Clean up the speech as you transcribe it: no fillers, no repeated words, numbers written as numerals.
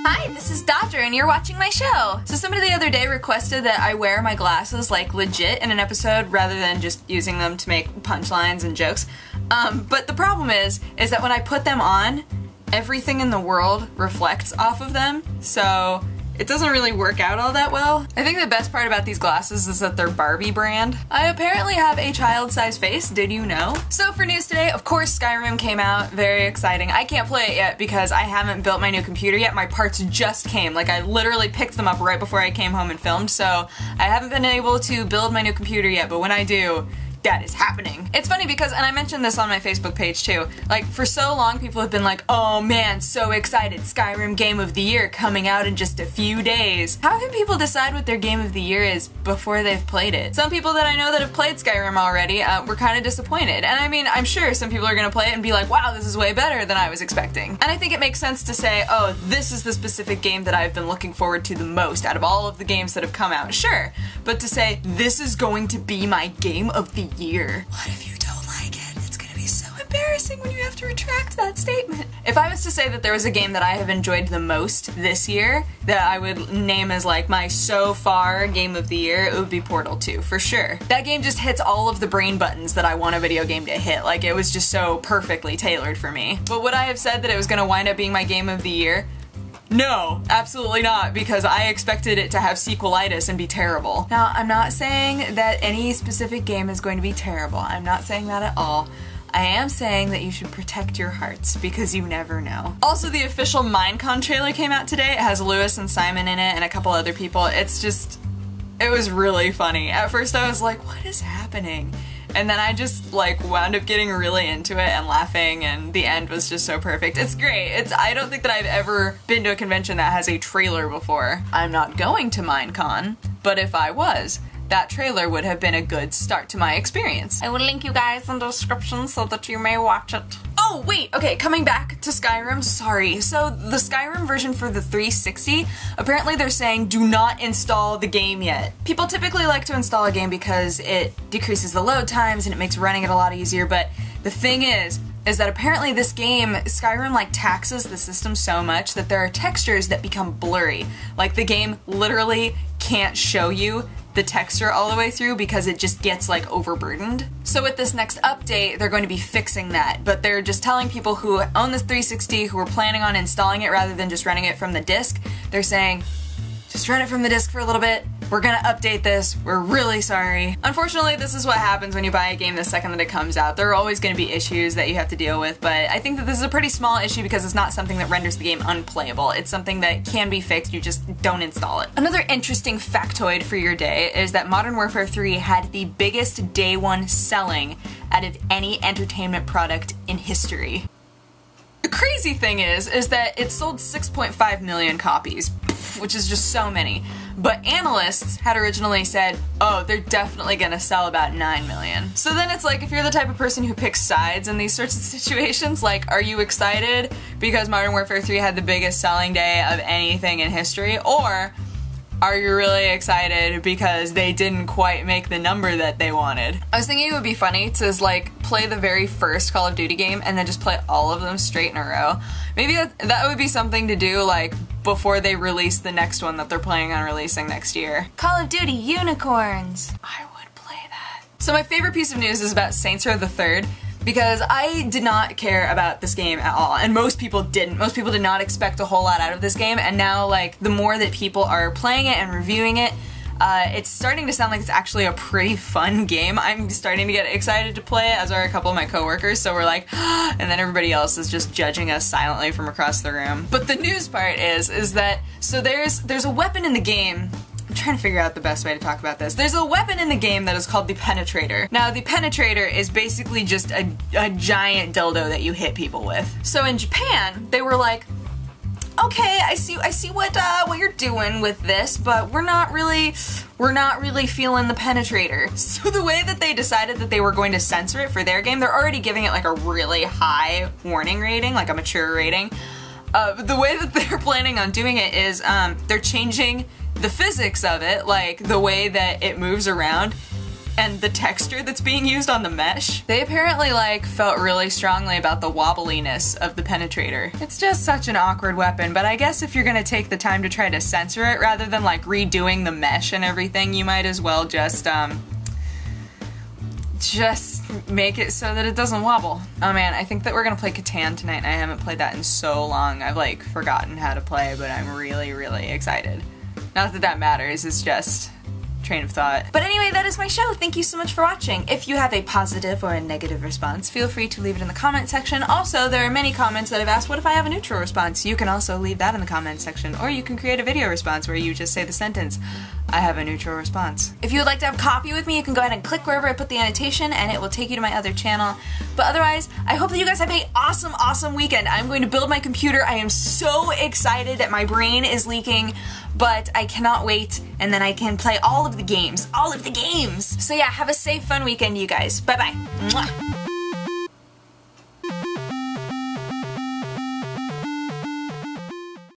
Hi, this is Dodger and you're watching my show. So somebody the other day requested that I wear my glasses like legit in an episode rather than just using them to make punchlines and jokes. But the problem is that when I put them on, everything in the world reflects off of them, so it doesn't really work out all that well. I think the best part about these glasses is that they're Barbie brand. I apparently have a child-sized face, did you know? So for news today, of course Skyrim came out, very exciting. I can't play it yet because I haven't built my new computer yet. My parts just came, like I literally picked them up right before I came home and filmed, so I haven't been able to build my new computer yet, but when I do, that is happening. It's funny because, and I mentioned this on my Facebook page too, like for so long people have been like, oh man, so excited, Skyrim Game of the Year coming out in just a few days. How can people decide what their Game of the Year is before they've played it? Some people that I know that have played Skyrim already were kind of disappointed. And I mean, I'm sure some people are gonna play it and be like, wow, this is way better than I was expecting. And I think it makes sense to say, oh, this is the specific game that I've been looking forward to the most out of all of the games that have come out. Sure, but to say, this is going to be my Game of the Year. What if you don't like it? It's gonna be so embarrassing when you have to retract that statement. If I was to say that there was a game that I have enjoyed the most this year, that I would name as like my so far Game of the Year, it would be Portal 2, for sure. That game just hits all of the brain buttons that I want a video game to hit. Like, it was just so perfectly tailored for me. But would I have said that it was gonna wind up being my Game of the Year? No, absolutely not, because I expected it to have sequelitis and be terrible. Now, I'm not saying that any specific game is going to be terrible. I'm not saying that at all. I am saying that you should protect your hearts, because you never know. Also, the official Minecon trailer came out today. It has Lewis and Simon in it and a couple other people. It's just, it was really funny. At first I was like, what is happening? And then I just like wound up getting really into it and laughing, and the end was just so perfect. It's great. I don't think that I've ever been to a convention that has a trailer before. I'm not going to Minecon, but if I was, that trailer would have been a good start to my experience. I will link you guys in the description so that you may watch it. Oh wait, okay, coming back to Skyrim, sorry. So the Skyrim version for the 360, apparently they're saying do not install the game yet. People typically like to install a game because it decreases the load times and it makes running it a lot easier, but the thing is that apparently this game, Skyrim, like taxes the system so much that there are textures that become blurry. Like the game literally can't show you the texture all the way through because it just gets like overburdened. So with this next update, they're going to be fixing that, but they're just telling people who own this 360 who are planning on installing it rather than just running it from the disc, they're saying, just run it from the disc for a little bit. We're gonna update this. We're really sorry. Unfortunately, this is what happens when you buy a game the second that it comes out. There are always gonna be issues that you have to deal with, but I think that this is a pretty small issue because it's not something that renders the game unplayable. It's something that can be fixed, you just don't install it. Another interesting factoid for your day is that Modern Warfare 3 had the biggest day one selling out of any entertainment product in history. The crazy thing is that it sold 6.5 million copies, which is just so many. But analysts had originally said, oh, they're definitely gonna sell about 9 million. So then it's like, if you're the type of person who picks sides in these sorts of situations, like, are you excited because Modern Warfare 3 had the biggest selling day of anything in history, or are you really excited because they didn't quite make the number that they wanted? I was thinking it would be funny to like play the very first Call of Duty game and then just play all of them straight in a row. Maybe that would be something to do like before they release the next one that they're planning on releasing next year. Call of Duty Unicorns. I would play that. So my favorite piece of news is about Saints Row the Third, because I did not care about this game at all, and most people didn't. Most people did not expect a whole lot out of this game, and now like the more that people are playing it and reviewing it, it's starting to sound like it's actually a pretty fun game. I'm starting to get excited to play it, as are a couple of my coworkers, so we're like, and then everybody else is just judging us silently from across the room. But the news part is that, so there's a weapon in the game. I'm trying to figure out the best way to talk about this. There's a weapon in the game that is called the Penetrator. Now, the Penetrator is basically just a giant dildo that you hit people with. So in Japan, they were like, okay, I see what you're doing with this, but we're not really feeling the Penetrator. So the way that they decided that they were going to censor it for their game, they're already giving it like a really high warning rating, like a mature rating. The way that they're planning on doing it is they're changing the physics of it, like the way that it moves around, and the texture that's being used on the mesh. They apparently like felt really strongly about the wobbliness of the penetrator. It's just such an awkward weapon, but I guess if you're gonna take the time to try to censor it rather than like redoing the mesh and everything, you might as well just make it so that it doesn't wobble. Oh man, I think that we're gonna play Catan tonight and I haven't played that in so long. I've like forgotten how to play, but I'm really, really excited. Not that that matters, it's just train of thought. But anyway, that is my show. Thank you so much for watching. If you have a positive or a negative response, feel free to leave it in the comment section. Also, there are many comments that have asked, what if I have a neutral response? You can also leave that in the comment section, or you can create a video response where you just say the sentence, I have a neutral response. If you would like to have coffee with me, you can go ahead and click wherever I put the annotation and it will take you to my other channel. But otherwise, I hope that you guys have an awesome, awesome weekend. I'm going to build my computer. I am so excited that my brain is leaking, but I cannot wait, and then I can play all of the games. All of the games! So yeah, have a safe, fun weekend, you guys. Bye-bye. Mwah.